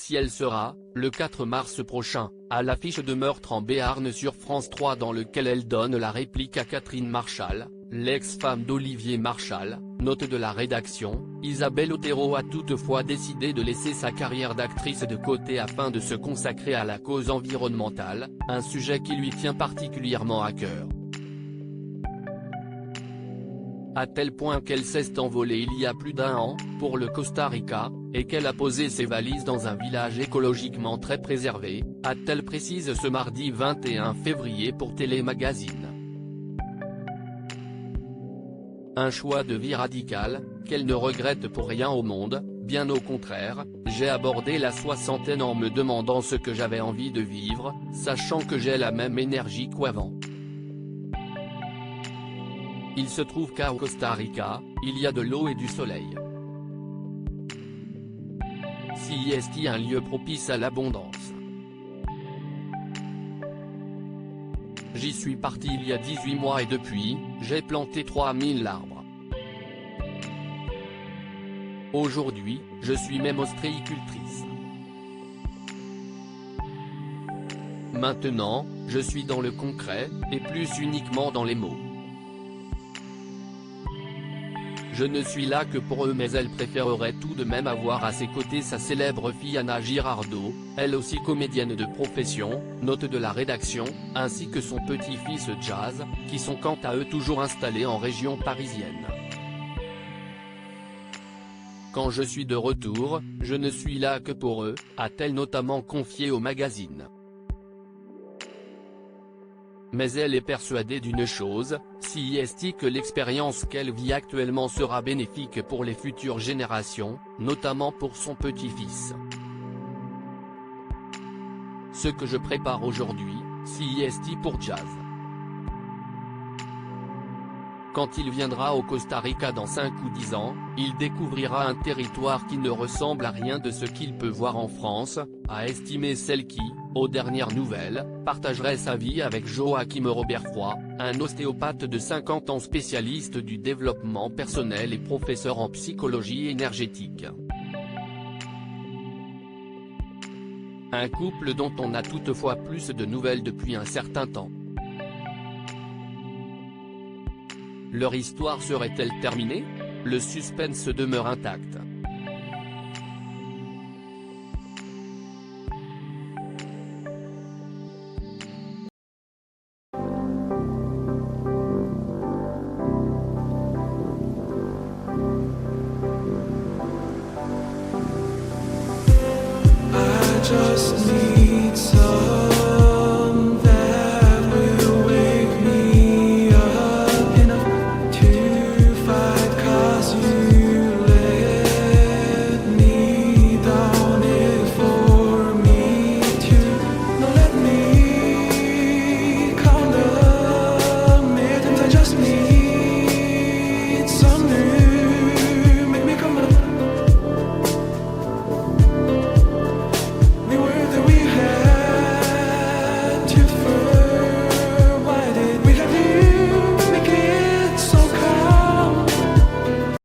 si elle sera, le 4 mars prochain, à l'affiche de Meurtre en Béarn sur France 3 dans lequel elle donne la réplique à Catherine Marchal, l'ex-femme d'Olivier Marchal. Note de la rédaction, Isabelle Otero a toutefois décidé de laisser sa carrière d'actrice de côté afin de se consacrer à la cause environnementale, un sujet qui lui tient particulièrement à cœur. À tel point qu'elle s'est envolée il y a plus d'1 an, pour le Costa Rica, et qu'elle a posé ses valises dans un village écologiquement très préservé, a-t-elle précisé ce mardi 21 février pour Télémagazine. Un choix de vie radical, qu'elle ne regrette pour rien au monde, bien au contraire, j'ai abordé la soixantaine en me demandant ce que j'avais envie de vivre, sachant que j'ai la même énergie qu'avant. Il se trouve qu'au Costa Rica, il y a de l'eau et du soleil. CIST, un lieu propice à l'abondance. J'y suis parti il y a 18 mois et depuis, j'ai planté 3000 arbres. Aujourd'hui, je suis même ostréicultrice. Maintenant, je suis dans le concret, et plus uniquement dans les mots. Je ne suis là que pour eux, mais elle préférerait tout de même avoir à ses côtés sa célèbre fille Anna Girardot, elle aussi comédienne de profession, note de la rédaction, ainsi que son petit-fils Jazz, qui sont quant à eux toujours installés en région parisienne. Quand je suis de retour, je ne suis là que pour eux, a-t-elle notamment confié au magazine. Mais elle est persuadée d'une chose, CIST, que l'expérience qu'elle vit actuellement sera bénéfique pour les futures générations, notamment pour son petit-fils. Ce que je prépare aujourd'hui, CIST pour Jazz. Quand il viendra au Costa Rica dans 5 ou 10 ans, il découvrira un territoire qui ne ressemble à rien de ce qu'il peut voir en France, a estimé celle qui, aux dernières nouvelles, partagerait sa vie avec Joachim Roberfroy, un ostéopathe de 50 ans spécialiste du développement personnel et professeur en psychologie énergétique. Un couple dont on a toutefois plus de nouvelles depuis un certain temps. Leur histoire serait-elle terminée? Le suspense demeure intact.